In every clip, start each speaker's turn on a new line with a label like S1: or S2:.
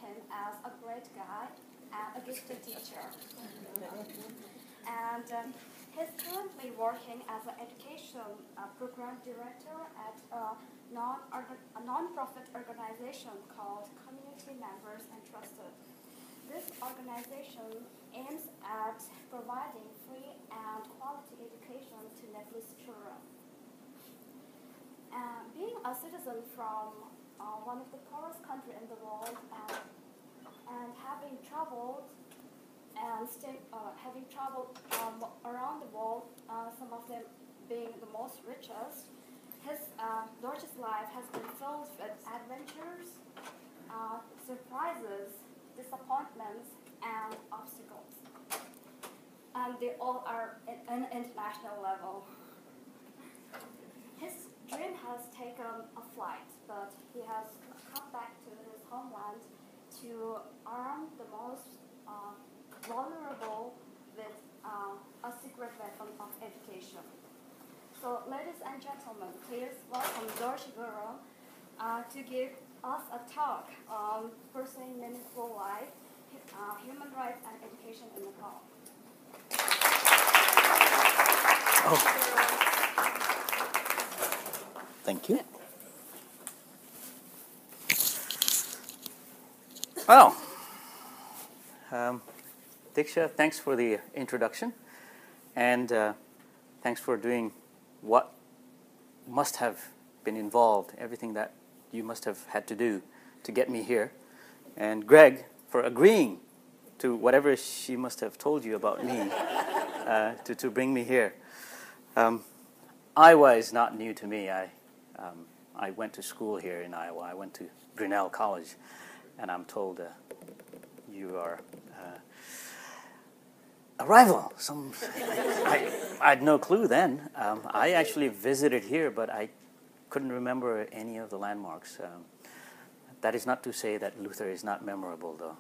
S1: him as a great guy and a gifted teacher. And he's currently working as an education program director at a non-profit organization called Community Members Entrusted. This organization aims at providing free and quality education to Nepalese children. Being a citizen from one of the poorest countries in the world and having traveled around the world, some of them being the most richest, Dorch's life has been filled with adventures, surprises, disappointments, and obstacles. And they all are at an international level. His dream has taken a flight, but he has come back to his homeland to arm the most vulnerable with a secret weapon of education. So, ladies and gentlemen, please welcome Dorch Guru to give us a talk on pursuing meaningful life, human rights, and education in Nepal.
S2: Oh. Thank you. Well, Diksha, thanks for the introduction, and thanks for doing what must have been involved, everything that you must have had to do to get me here, and Greg for agreeing to whatever she must have told you about me to bring me here. Iowa is not new to me. I went to school here in Iowa. I went to Grinnell College, and I'm told you are a rival. I had no clue then. I actually visited here, but I couldn't remember any of the landmarks. That is not to say that Luther is not memorable, though.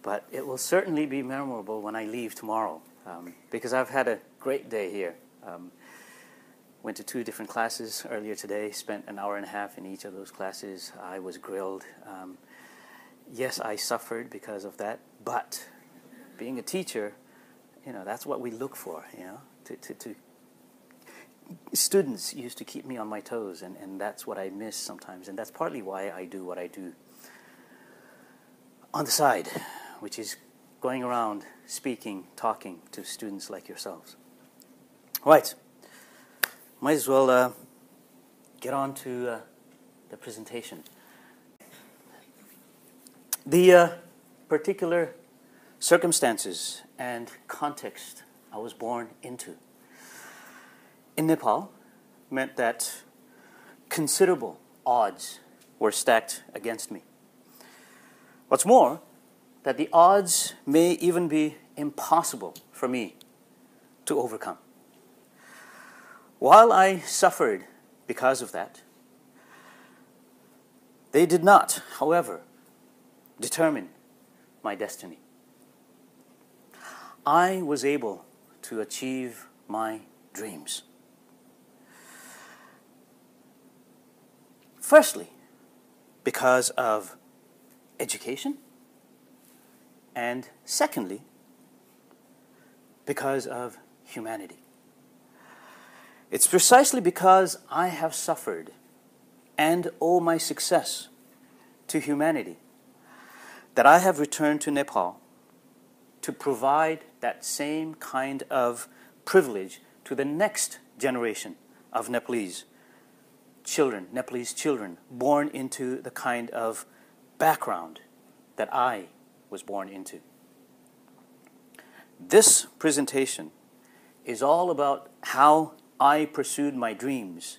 S2: But it will certainly be memorable when I leave tomorrow, because I've had a great day here. Went to 2 different classes earlier today, spent an hour and a half in each of those classes. I was grilled. Yes, I suffered because of that, but being a teacher, that's what we look for, Students used to keep me on my toes, and that's what I miss sometimes, and that's partly why I do what I do on the side, which is going around speaking, talking to students like yourselves. Right. Might as well get on to the presentation. The particular circumstances and context I was born into in Nepal meant that considerable odds were stacked against me. What's more, that the odds may even be impossible for me to overcome. While I suffered because of that, they did not, however, determine my destiny. I was able to achieve my dreams. Firstly, because of education, and secondly, because of humanity. It's precisely because I have suffered and owe my success to humanity that I have returned to Nepal to provide that same kind of privilege to the next generation of Nepalese children born into the kind of background that I was born into. This presentation is all about how I pursued my dreams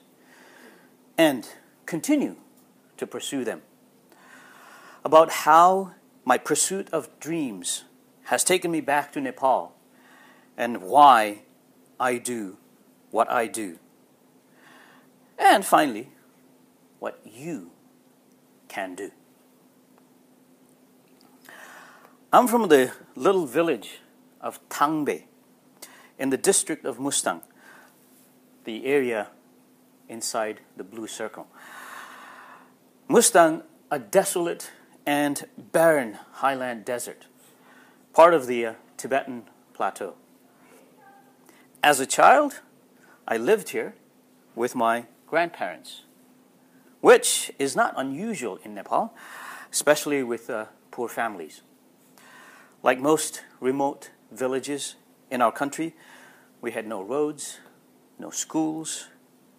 S2: and continue to pursue them. About how my pursuit of dreams has taken me back to Nepal and why I do what I do. And finally, what you can do. I'm from the little village of Tangbe in the district of Mustang, the area inside the blue circle. Mustang, a desolate and barren highland desert, part of the Tibetan plateau. As a child, I lived here with my grandparents, which is not unusual in Nepal, especially with poor families. Like most remote villages in our country, we had no roads, no schools,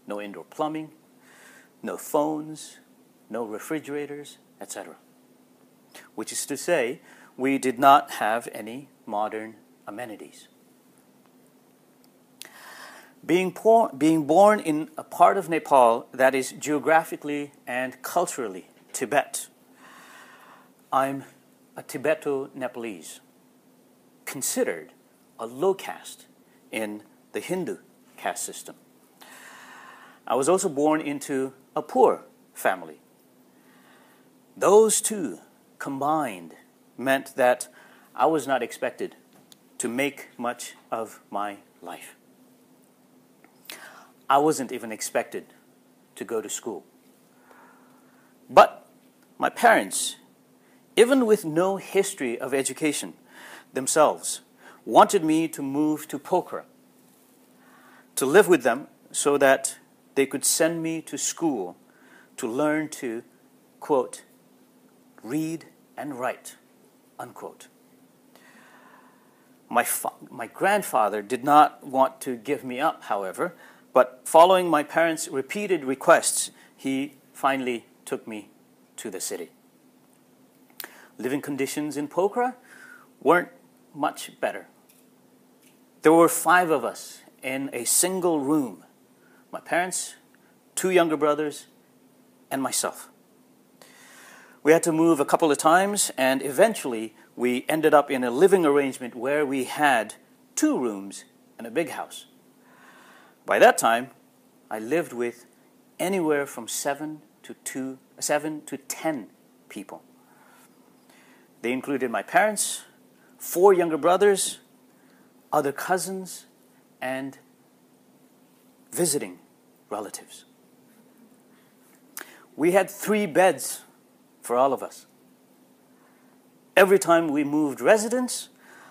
S2: no indoor plumbing, no phones, no refrigerators, etc. Which is to say, we did not have any modern amenities. Being born in a part of Nepal that is geographically and culturally Tibet, I'm a Tibeto-Nepalese, considered a low caste in the Hindu caste system. I was also born into a poor family. Those two combined meant that I was not expected to make much of my life. I wasn't even expected to go to school. But my parents, even with no history of education themselves, wanted me to move to Pokhara, to live with them so that they could send me to school to learn to, quote, read and write, unquote. My grandfather did not want to give me up, however, but following my parents' repeated requests, he finally took me to the city. Living conditions in Pokhara weren't much better. There were 5 of us in a single room. My parents, 2 younger brothers, and myself. We had to move a couple of times, and eventually we ended up in a living arrangement where we had 2 rooms and a big house. By that time, I lived with anywhere from 7 to 10 people. They included my parents, 4 younger brothers, other cousins, and visiting relatives. We had 3 beds for all of us. Every time we moved residence,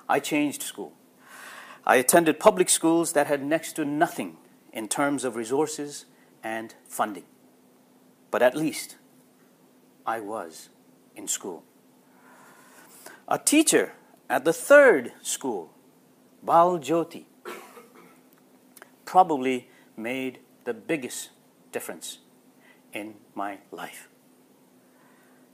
S2: I changed school. I attended public schools that had next to nothing in terms of resources and funding. But at least I was in school. A teacher at the 3rd school, Bal Jyoti, probably made the biggest difference in my life.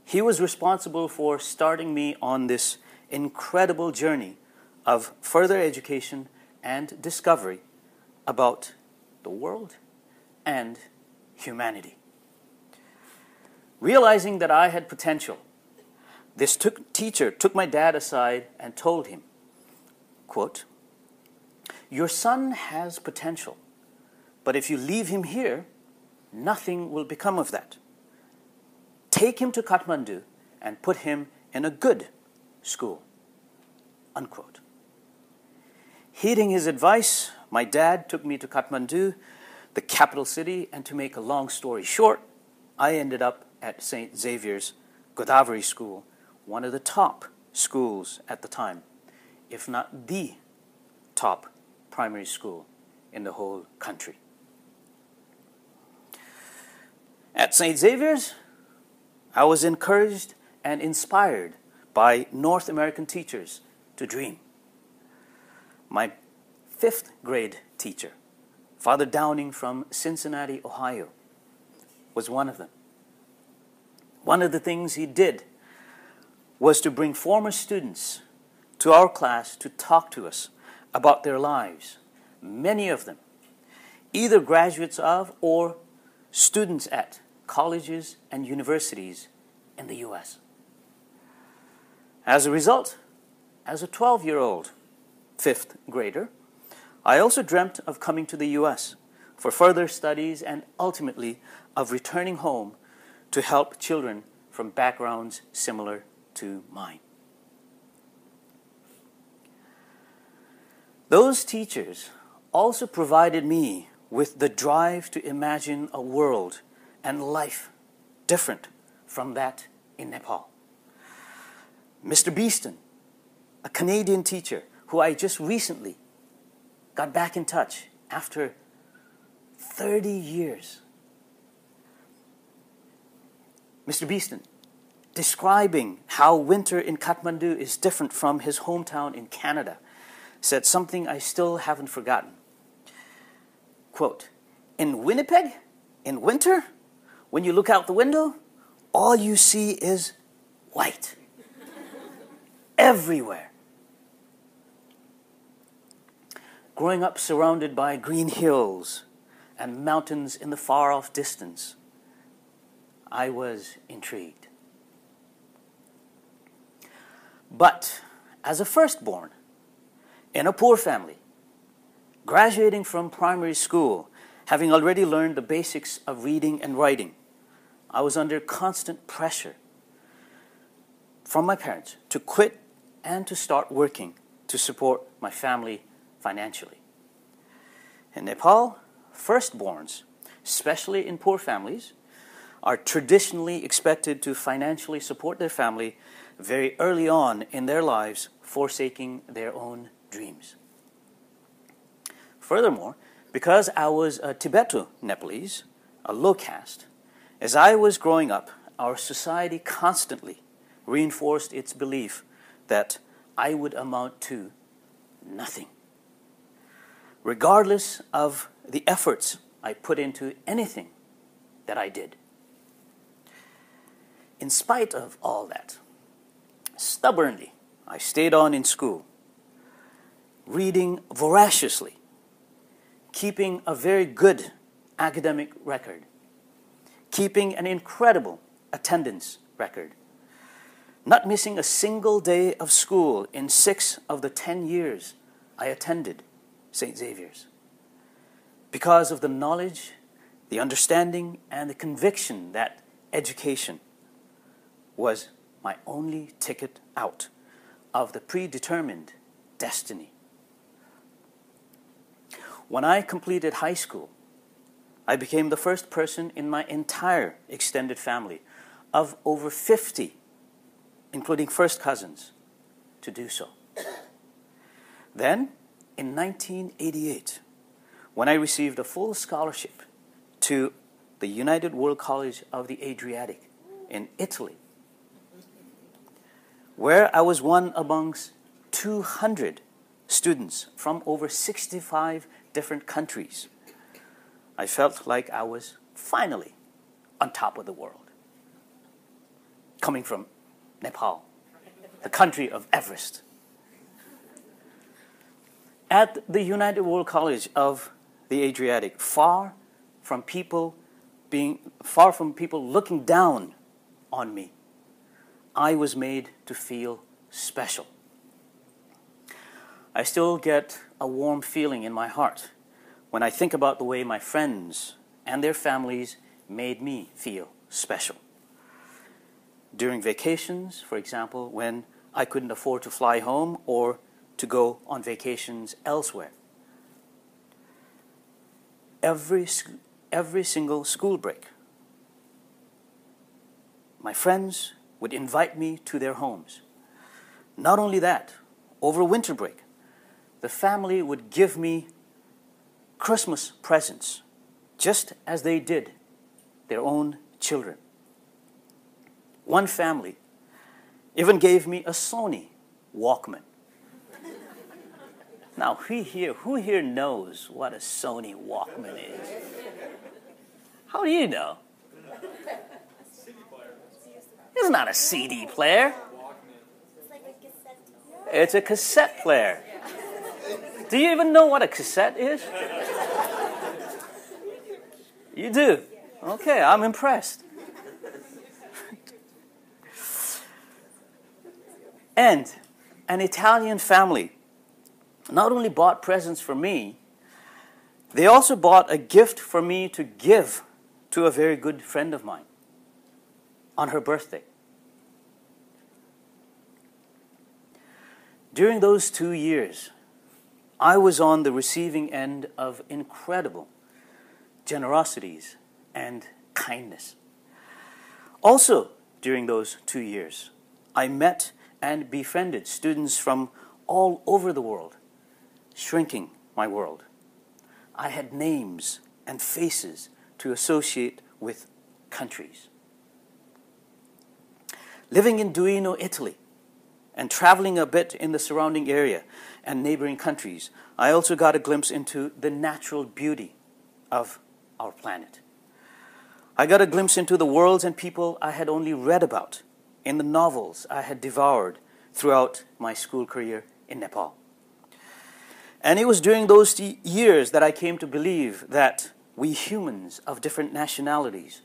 S2: He was responsible for starting me on this incredible journey of further education and discovery about the world and humanity. Realizing that I had potential, this teacher took my dad aside and told him, quote, "Your son has potential, but if you leave him here, nothing will become of that. Take him to Kathmandu and put him in a good school," unquote. Heeding his advice, my dad took me to Kathmandu, the capital city, and to make a long story short, I ended up at St. Xavier's Godavari School, one of the top schools at the time, if not the top primary school in the whole country. At St. Xavier's, I was encouraged and inspired by North American teachers to dream. My 5th grade teacher, Father Downing from Cincinnati, Ohio, was one of them. One of the things he did was to bring former students to our class to talk to us about their lives, many of them either graduates of or students at colleges and universities in the U.S. As a result, as a 12-year-old 5th grader, I also dreamt of coming to the U.S. for further studies and ultimately of returning home to help children from backgrounds similar to mine. Those teachers also provided me with the drive to imagine a world and life different from that in Nepal, Mr. Beeston, a Canadian teacher who I just recently got back in touch after 30 years. Mr. Beeston, describing how winter in Kathmandu is different from his hometown in Canada, said something I still haven't forgotten. Quote, "In Winnipeg, in winter, when you look out the window, all you see is white. Everywhere." Growing up surrounded by green hills and mountains in the far-off distance, I was intrigued. But as a firstborn in a poor family, graduating from primary school, having already learned the basics of reading and writing, I was under constant pressure from my parents to quit and to start working to support my family financially. In Nepal, firstborns, especially in poor families, are traditionally expected to financially support their family very early on in their lives, forsaking their own dreams. Furthermore, because I was a Tibeto-Nepalese, a low caste, as I was growing up, our society constantly reinforced its belief that I would amount to nothing, regardless of the efforts I put into anything that I did. In spite of all that, stubbornly, I stayed on in school, reading voraciously, keeping a very good academic record, keeping an incredible attendance record, not missing a single day of school in 6 of the 10 years I attended St. Xavier's, because of the knowledge, the understanding, and the conviction that education was my only ticket out of the predetermined destiny. When I completed high school, I became the first person in my entire extended family of over 50, including first cousins, to do so. Then, in 1988, when I received a full scholarship to the United World College of the Adriatic in Italy, where I was one amongst 200 students from over 65 different countries, I felt like I was finally on top of the world. Coming from Nepal, the country of Everest. At the United World College of the Adriatic, far from people looking down on me, I was made to feel special. I still get a warm feeling in my heart when I think about the way my friends and their families made me feel special. During vacations, for example, when I couldn't afford to fly home or to go on vacations elsewhere. Every single school break, my friends would invite me to their homes. Not only that, over winter break, the family would give me Christmas presents, just as they did their own children. One family even gave me a Sony Walkman. Now, who here knows what a Sony Walkman is? How do you know? It's not a CD player. It's a cassette player. Do you even know what a cassette is? You do? Okay, I'm impressed. And an Italian family not only bought presents for me, they also bought a gift for me to give to a very good friend of mine on her birthday. During those 2 years, I was on the receiving end of incredible generosities and kindness. Also, during those 2 years, I met and befriended students from all over the world, shrinking my world. I had names and faces to associate with countries. Living in Duino, Italy, and traveling a bit in the surrounding area and neighboring countries, I also got a glimpse into the natural beauty of our planet. I got a glimpse into the worlds and people I had only read about in the novels I had devoured throughout my school career in Nepal. And it was during those years that I came to believe that we humans of different nationalities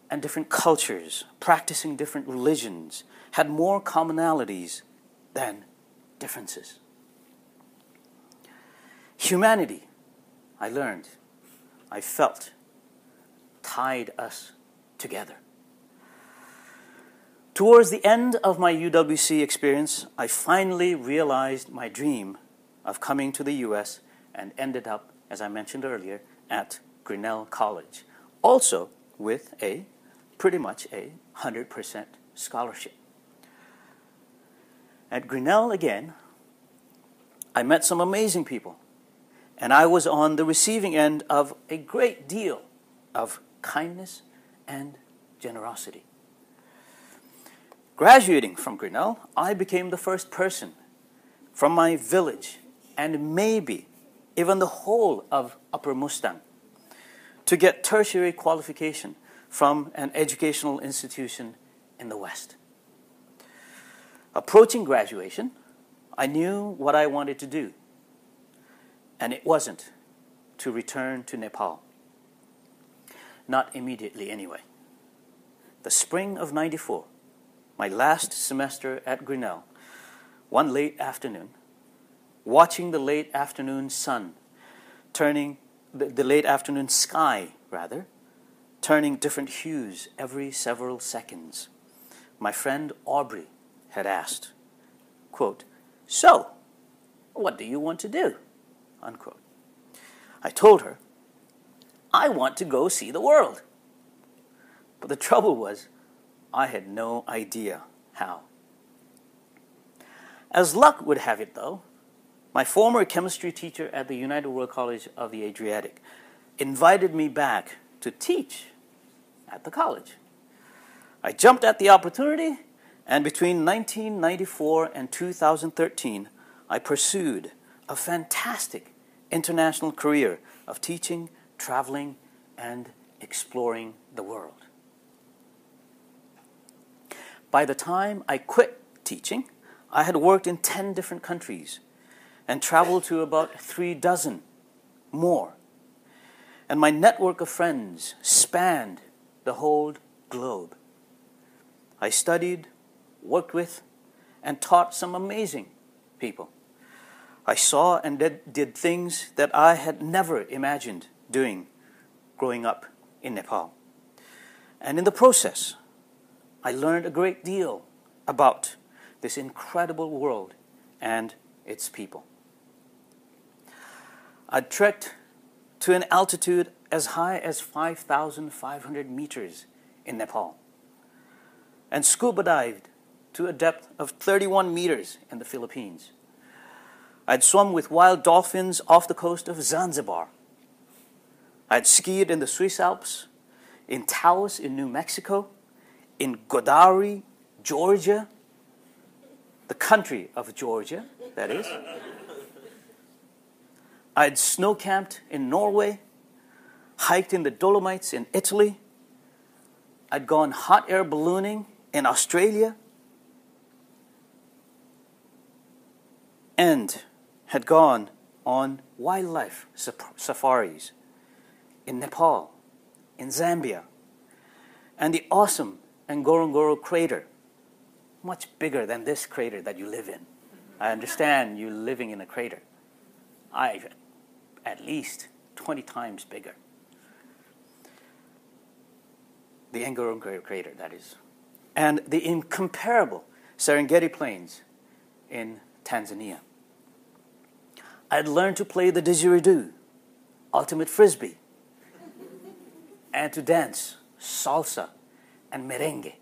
S2: and different cultures, practicing different religions, had more commonalities than differences. Humanity, I learned, I felt, tied us together. Towards the end of my UWC experience, I finally realized my dream of coming to the US and ended up, as I mentioned earlier, at Grinnell College, also with pretty much a 100% scholarship. At Grinnell again, I met some amazing people, and I was on the receiving end of a great deal of kindness and generosity. Graduating from Grinnell, I became the first person from my village and maybe even the whole of Upper Mustang to get tertiary qualification from an educational institution in the West. Approaching graduation, I knew what I wanted to do, and it wasn't to return to Nepal. Not immediately anyway. The spring of '94, my last semester at Grinnell, one late afternoon, watching the late afternoon sun turning, the late afternoon sky rather, turning different hues every several seconds, my friend Aubrey had asked, quote, "So, what do you want to do?" Unquote. I told her, I want to go see the world. But the trouble was, I had no idea how. As luck would have it, though, my former chemistry teacher at the United World College of the Adriatic invited me back to teach at the college. I jumped at the opportunity, and between 1994 and 2013, I pursued a fantastic international career of teaching, traveling, and exploring the world. By the time I quit teaching, I had worked in 10 different countries and traveled to about 36 more. And my network of friends spanned the whole globe. I studied, worked with, and taught some amazing people. I saw and did things that I had never imagined doing growing up in Nepal. And in the process, I learned a great deal about this incredible world and its people. I trekked to an altitude as high as 5,500 meters in Nepal and scuba dived to a depth of 31 meters in the Philippines. I'd swum with wild dolphins off the coast of Zanzibar. I'd skied in the Swiss Alps, in Taos in New Mexico, in Godavari, Georgia, the country of Georgia, that is. I'd snow camped in Norway, hiked in the Dolomites in Italy. I'd gone hot air ballooning in Australia, and had gone on wildlife safaris in Nepal, in Zambia, and the awesome Ngorongoro crater, much bigger than this crater that you live in. I understand you living in a crater. At least 20 times bigger. The Ngorongoro crater, that is. And the incomparable Serengeti Plains in Tanzania. I'd learned to play the didgeridoo, ultimate frisbee, and to dance salsa and merengue.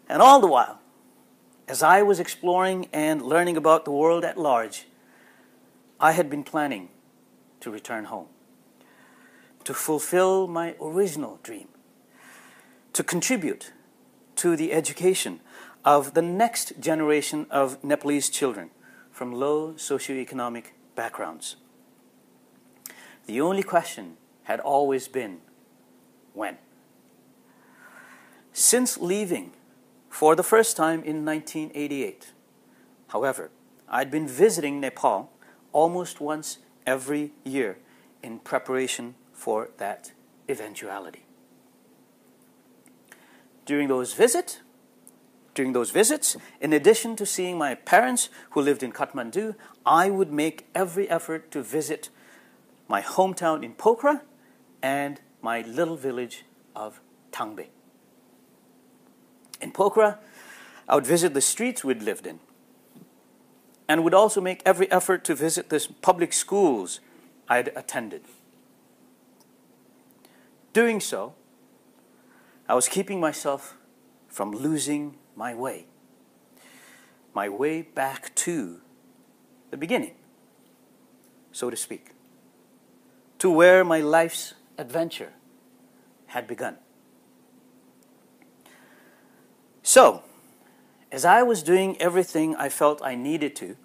S2: And all the while, as I was exploring and learning about the world at large, I had been planning to return home, to fulfill my original dream, to contribute to the education of the next generation of Nepalese children from low socioeconomic backgrounds. The only question had always been, when? Since leaving for the first time in 1988, however, I'd been visiting Nepal almost once every year in preparation for that eventuality. During those visits, in addition to seeing my parents who lived in Kathmandu, I would make every effort to visit my hometown in Pokhara and my little village of Tangbe. In Pokhara, I would visit the streets we'd lived in, and would also make every effort to visit the public schools I'd attended. Doing so, I was keeping myself from losing my way back to the beginning, so to speak, to where my life's adventure had begun. So, as I was doing everything I felt I needed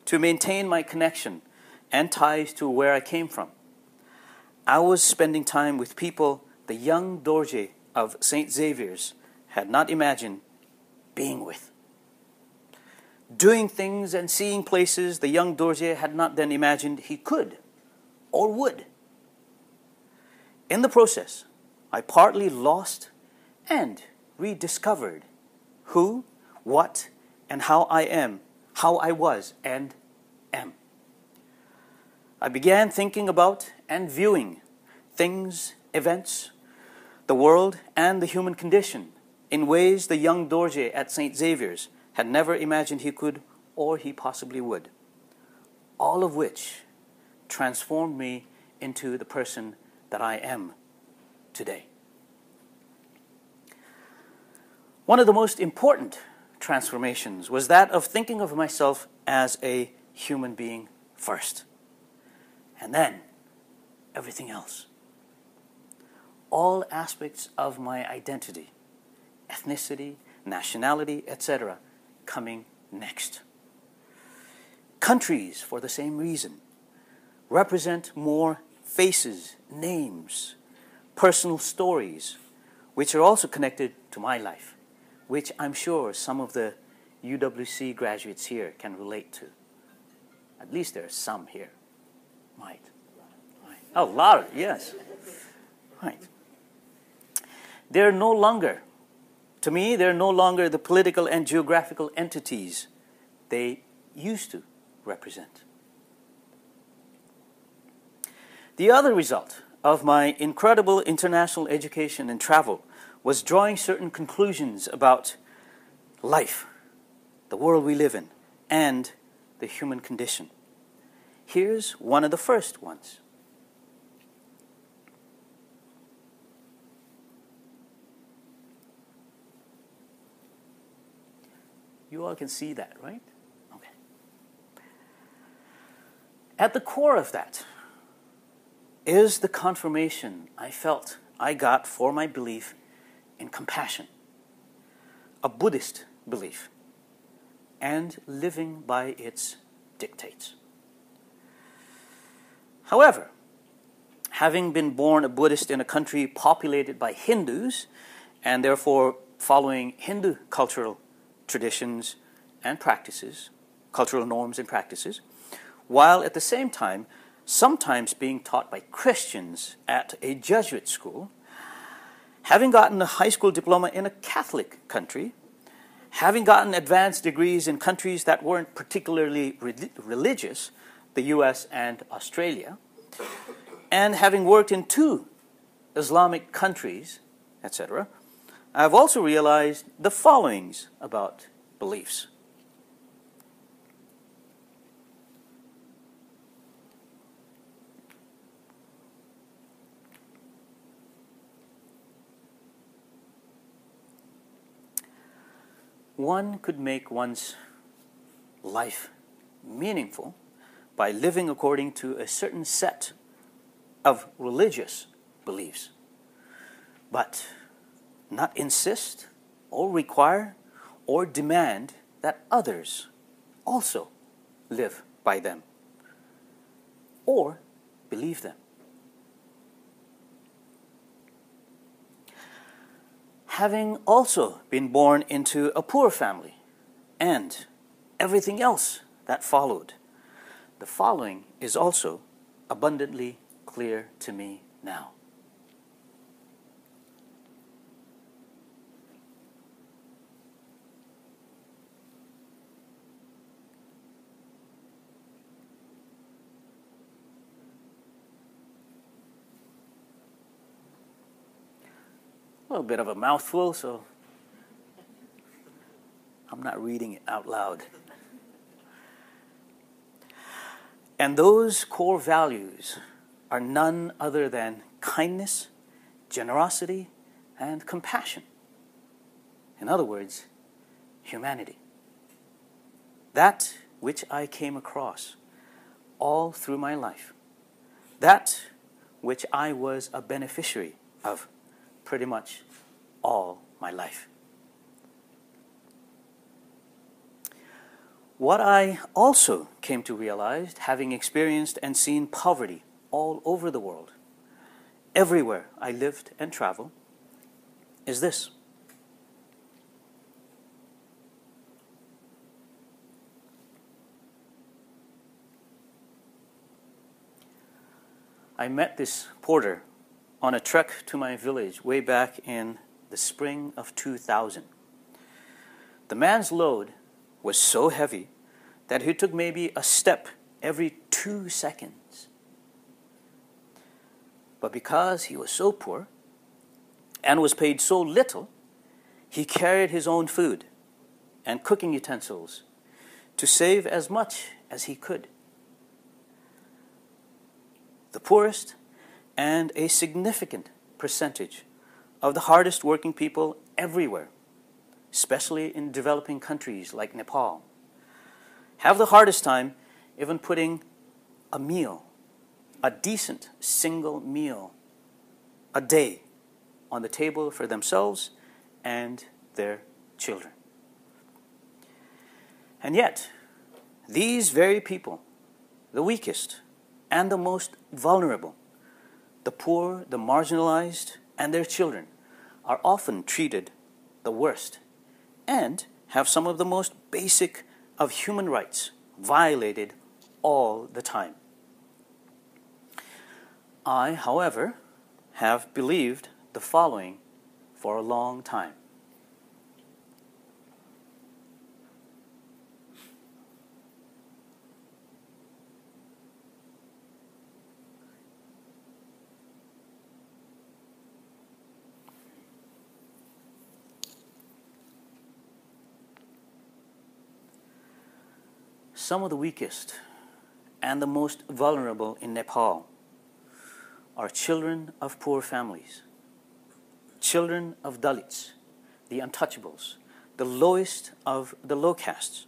S2: to maintain my connection and ties to where I came from, I was spending time with people the young Dorje of St. Xavier's had not imagined being with. Doing things and seeing places the young Dorje had not then imagined he could or would. In the process, I partly lost and rediscovered who, what, and how I was and am. I began thinking about and viewing things, events, the world, and the human condition in ways the young Dorje at St. Xavier's had never imagined he could or he possibly would. All of which transformed me into the person that I am today. One of the most important transformations was that of thinking of myself as a human being first, and then everything else. All aspects of my identity, ethnicity, nationality, etc., coming next. Countries, for the same reason, represent more faces, names, personal stories, which are also connected to my life, which I'm sure some of the UWC graduates here can relate to. At least there are some here. Right. Oh, a lot of, yes. Right. They're no longer, to me, they're no longer the political and geographical entities they used to represent. The other result of my incredible international education and travel was drawing certain conclusions about life, the world we live in, and the human condition. Here's one of the first ones. You all can see that, right? Okay. At the core of that is the confirmation I felt I got for my belief in compassion, a Buddhist belief, and living by its dictates. However, having been born a Buddhist in a country populated by Hindus, and therefore following Hindu cultural traditions and practices, cultural norms and practices, while at the same time sometimes being taught by Christians at a Jesuit school, having gotten a high school diploma in a Catholic country, having gotten advanced degrees in countries that weren't particularly religious, the US and Australia, and having worked in 2 Islamic countries, etc., I've also realized the followings about beliefs. one could make one's life meaningful by living according to a certain set of religious beliefs, but not insist or require or demand that others also live by them or believe them. Having also been born into a poor family and everything else that followed, the following is also abundantly clear to me now. A little bit of a mouthful, so I'm not reading it out loud. And those core values are none other than kindness, generosity, and compassion. In other words, humanity. That which I came across all through my life. That which I was a beneficiary of pretty much all my life. What I also came to realize, having experienced and seen poverty all over the world, everywhere I lived and traveled, is this. I met this porter on a trek to my village way back in the spring of 2000. The man's load was so heavy that he took maybe a step every 2 seconds. But because he was so poor and was paid so little, he carried his own food and cooking utensils to save as much as he could. The poorest and a significant percentage of the hardest working people everywhere, especially in developing countries like Nepal, have the hardest time even putting a meal, a decent single meal a day on the table for themselves and their children. And yet, these very people, the weakest and the most vulnerable, the poor, the marginalized, and their children, are often treated the worst and have some of the most basic of human rights violated all the time. I, however, have believed the following for a long time. Some of the weakest and the most vulnerable in Nepal are children of poor families, children of Dalits, the Untouchables, the lowest of the low castes,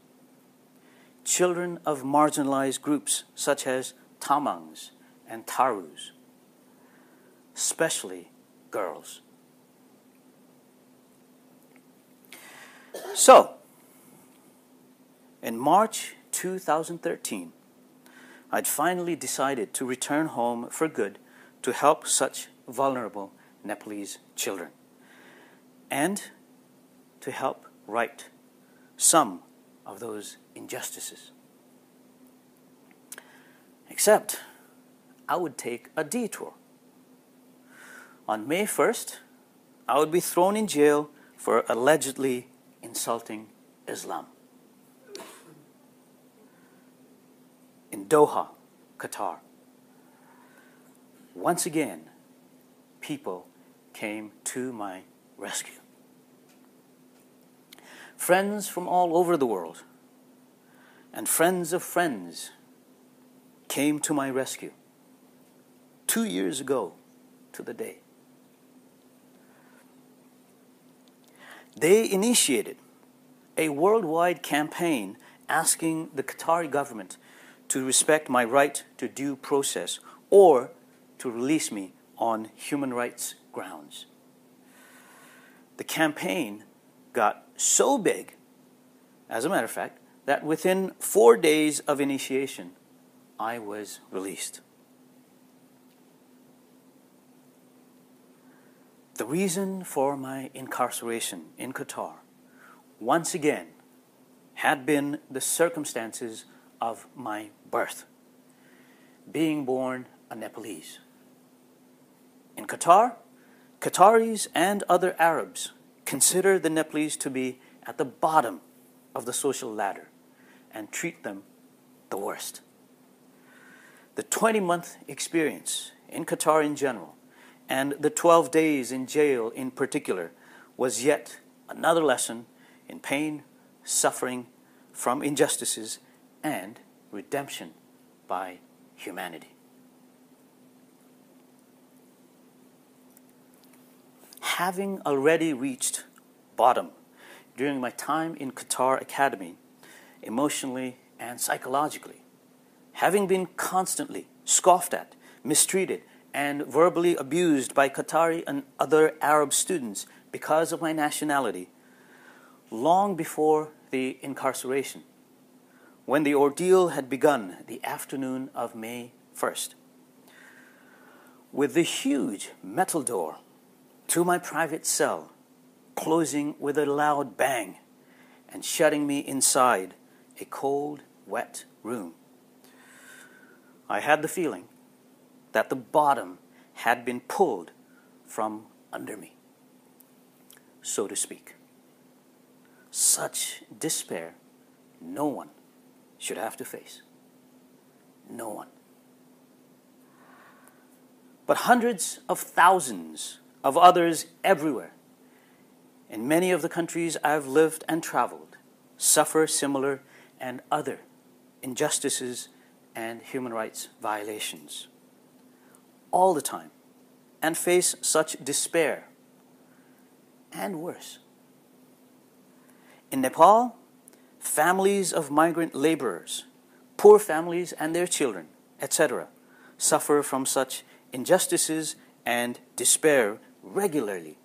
S2: children of marginalized groups such as Tamangs and Tharus, especially girls. So, in March 2013, I'd finally decided to return home for good to help such vulnerable Nepalese children and to help right some of those injustices. Except I would take a detour. On May 1st, I would be thrown in jail for allegedly insulting Islam. In Doha, Qatar. Once again, people came to my rescue. Friends from all over the world and friends of friends came to my rescue 2 years ago to the day. They initiated a worldwide campaign asking the Qatari government to respect my right to due process or to release me on human rights grounds. The campaign got so big, as a matter of fact, that within 4 days of initiation, I was released. The reason for my incarceration in Qatar, once again, had been the circumstances of my birth, being born a Nepalese. In Qatar, Qataris and other Arabs consider the Nepalese to be at the bottom of the social ladder and treat them the worst. The 20-month experience in Qatar in general and the 12 days in jail in particular was yet another lesson in pain, suffering from injustices, and redemption by humanity. Having already reached bottom during my time in Qatar Academy, emotionally and psychologically, having been constantly scoffed at, mistreated, and verbally abused by Qatari and other Arab students because of my nationality, long before the incarceration, when the ordeal had begun the afternoon of May 1st. With the huge metal door to my private cell closing with a loud bang and shutting me inside a cold, wet room, I had the feeling that the bottom had been pulled from under me, so to speak. Such despair no one should have to face. No one. But hundreds of thousands of others everywhere, in many of the countries I've lived and traveled, suffer similar and other injustices and human rights violations all the time, and face such despair and worse. In Nepal, families of migrant laborers, poor families and their children, etc., suffer from such injustices and despair regularly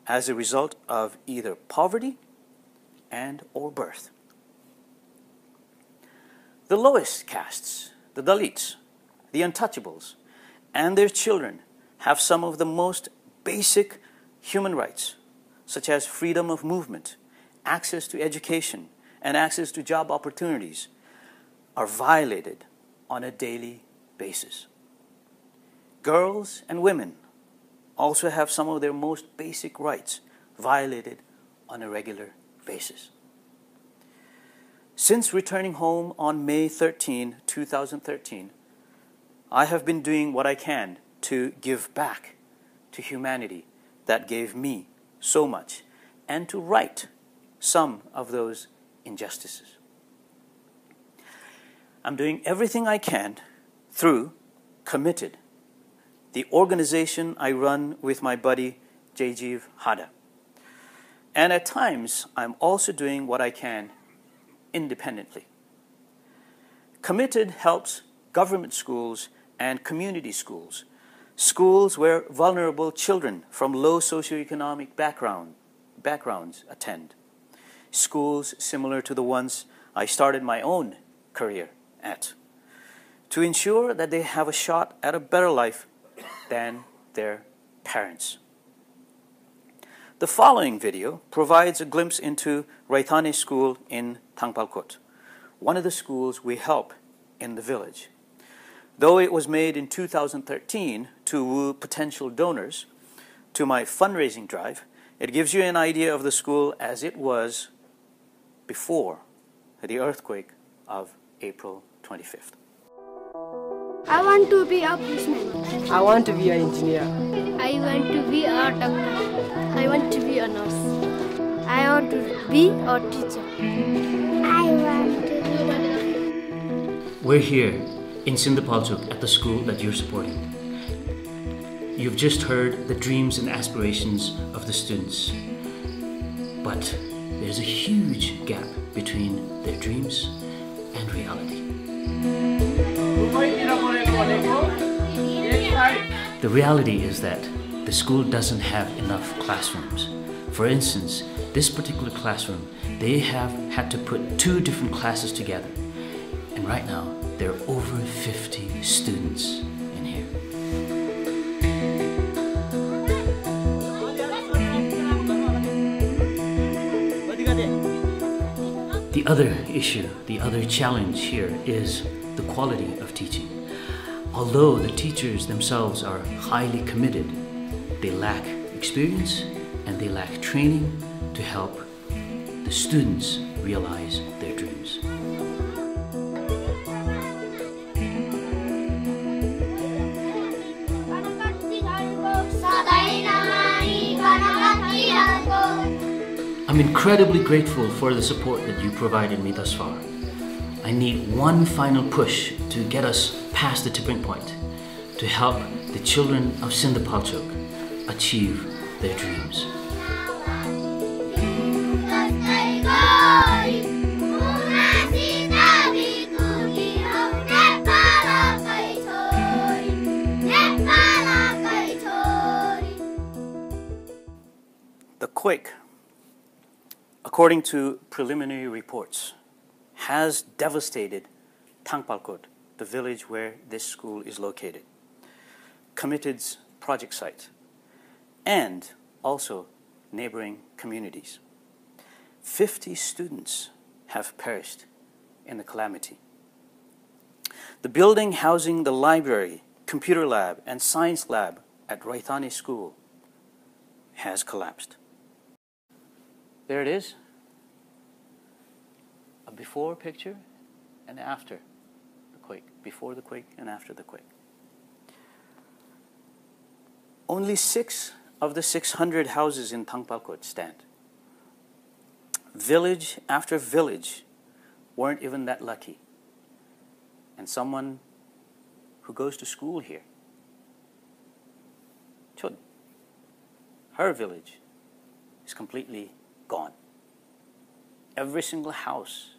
S2: as a result of either poverty and or birth. The lowest castes, the Dalits, the Untouchables, and their children have some of the most basic human rights, such as freedom of movement, access to education, and access to job opportunities, are violated on a daily basis. Girls and women also have some of their most basic rights violated on a regular basis. Since returning home on May 13, 2013, I have been doing what I can to give back to humanity that gave me so much and to right some of those injustices. I'm doing everything I can through Committed, the organization I run with my buddy Jajiv Hada. And at times, I'm also doing what I can independently. Committed helps government schools and community schools, schools where vulnerable children from low socioeconomic backgrounds attend, schools similar to the ones I started my own career at, to ensure that they have a shot at a better life than their parents. The following video provides a glimpse into Raithane School in Thangpalkot, one of the schools we help in the village. Though it was made in 2013 to woo potential donors to my fundraising drive, it gives you an idea of the school as it was before the earthquake of April 25th.
S1: I want to be a policeman.
S3: I want to be an engineer.
S4: I want to be a doctor.
S5: I want to be a nurse.
S4: I want to be a teacher.
S5: I want to be a doctor.
S2: We're here in Sindapalchuk at the school that you're supporting. You've just heard the dreams and aspirations of the students, but there's a huge gap between their dreams and reality. The reality is that the school doesn't have enough classrooms. For instance, this particular classroom, they have had to put 2 different classes together. And right now, there are over 50 students in here. The other issue, the other challenge here is the quality of teaching. Although the teachers themselves are highly committed, they lack experience and they lack training to help the students realize their dreams. I'm incredibly grateful for the support that you provided me thus far. I need one final push to get us past the tipping point, to help the children of Sindapalchok achieve their dreams. The quake, according to preliminary reports, has devastated Tangpalkot, the village where this school is located, Committed's project site, and also neighboring communities. 50 students have perished in the calamity. The building housing the library, computer lab, and science lab at Raithani School has collapsed. There it is, a before picture and after the quake, before the quake and after the quake. Only 6 of the 600 houses in Tangpalkot stand. Village after village weren't even that lucky. And someone who goes to school here, Chod, her village is completely gone. Every single house,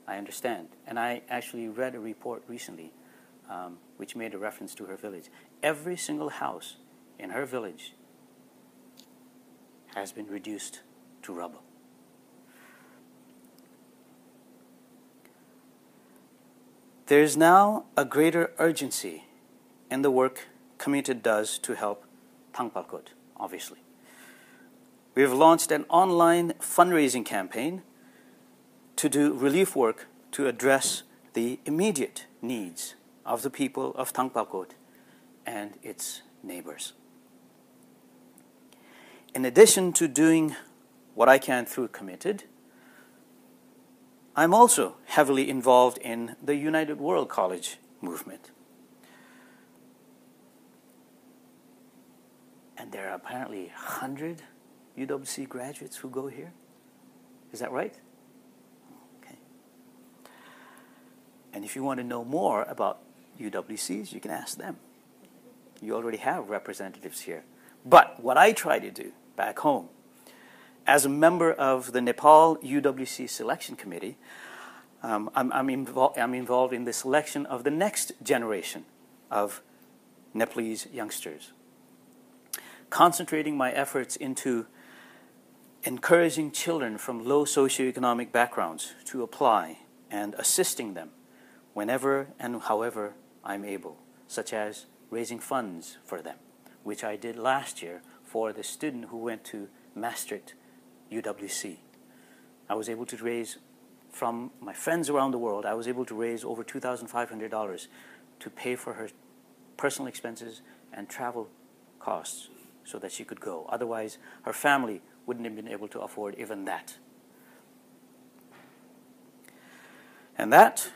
S2: I understand, and I actually read a report recently which made a reference to her village. Every single house in her village has been reduced to rubble. There is now a greater urgency in the work Committed does to help Tangpalkot, obviously. We have launched an online fundraising campaign to do relief work to address the immediate needs of the people of Tangpalkot and its neighbors. In addition to doing what I can through Committed, I'm also heavily involved in the United World College movement. And there are apparently 100 UWC graduates who go here. Is that right? Okay. And if you want to know more about UWCs, you can ask them. You already have representatives here. But what I try to do back home, as a member of the Nepal UWC selection committee, I'm involved in the selection of the next generation of Nepalese youngsters, concentrating my efforts into encouraging children from low socioeconomic backgrounds to apply and assisting them whenever and however I'm able, such as raising funds for them, which I did last year for the student who went to Maastricht UWC. I was able to raise, from my friends around the world, I was able to raise over $2,500 to pay for her personal expenses and travel costs so that she could go. Otherwise, her family wouldn't have been able to afford even that. And that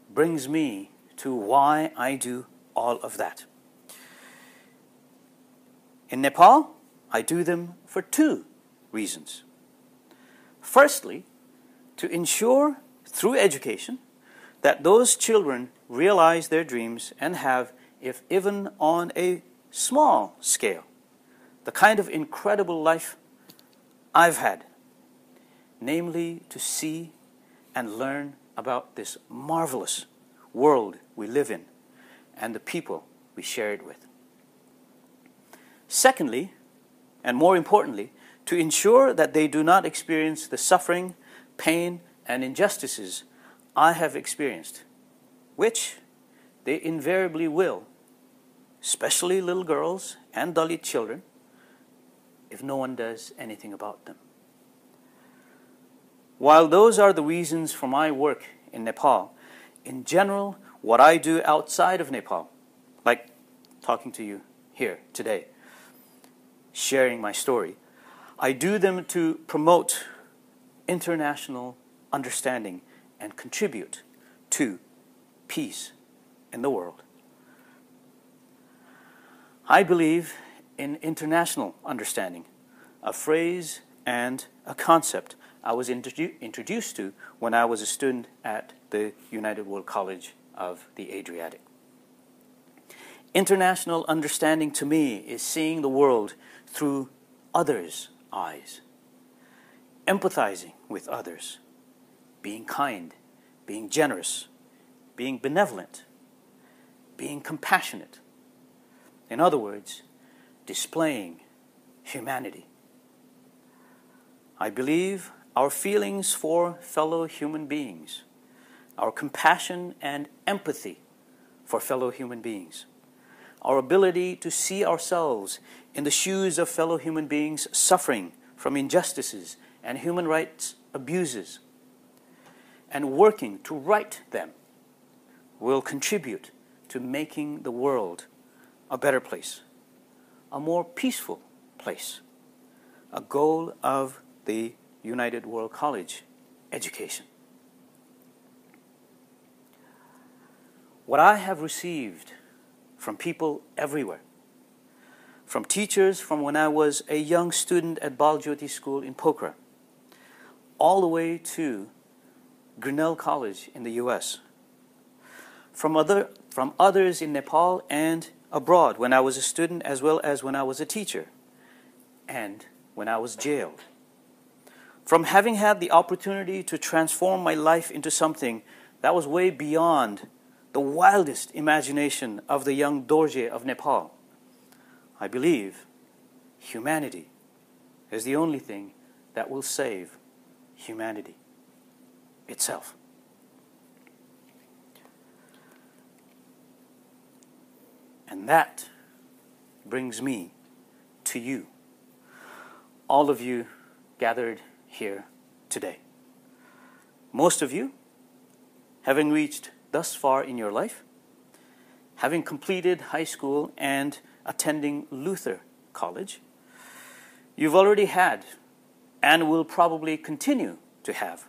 S2: brings me to why I do all of that. In Nepal, I do them for 2 reasons. Firstly, to ensure through education that those children realize their dreams and have, if even on a small scale, the kind of incredible life I've had. namely to see and learn about this marvelous world we live in and the people we share it with. Secondly, and more importantly, to ensure that they do not experience the suffering, pain, and injustices I have experienced, which they invariably will, especially little girls and Dalit children, if no one does anything about them. While those are the reasons for my work in Nepal, in general, what I do outside of Nepal, like talking to you here today, sharing my story, I do them to promote international understanding and contribute to peace in the world. I believe in international understanding, a phrase and a concept I was introduced to when I was a student at the United World College of the Adriatic. International understanding to me is seeing the world through others' eyes, empathizing with others, being kind, being generous, being benevolent, being compassionate. In other words, displaying humanity. I believe our feelings for fellow human beings, our compassion and empathy for fellow human beings, our ability to see ourselves in the shoes of fellow human beings suffering from injustices and human rights abuses, and working to right them, will contribute to making the world a better place, a more peaceful place, a goal of the United World College education. What I have received from people everywhere, from teachers from when I was a young student at Bal Jyoti School in Pokhara, all the way to Grinnell College in the US, from others in Nepal and abroad when I was a student as well as when I was a teacher and when I was jailed. From having had the opportunity to transform my life into something that was way beyond the wildest imagination of the young Dorje of Nepal, I believe humanity is the only thing that will save humanity itself. And that brings me to you, all of you gathered here today. Most of you, having reached thus far in your life, having completed high school and attending Luther College, you've already had and will probably continue to have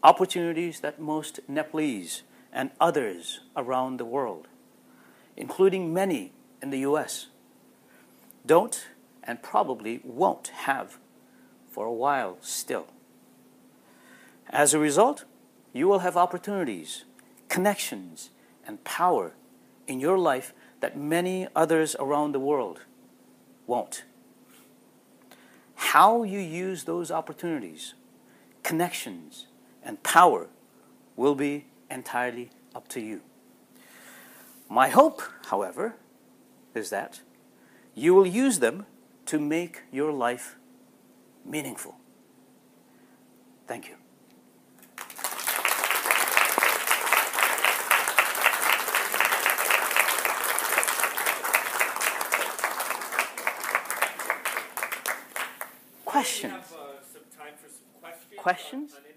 S2: opportunities that most Nepalese and others around the world, including many in the US, don't and probably won't have for a while still. As a result, you will have opportunities, connections, and power in your life that many others around the world won't. How you use those opportunities, connections, and power will be entirely up to you. My hope, however, is that you will use them to make your life meaningful. Thank you. Questions?
S3: We have some time for some questions.
S2: Questions?
S3: On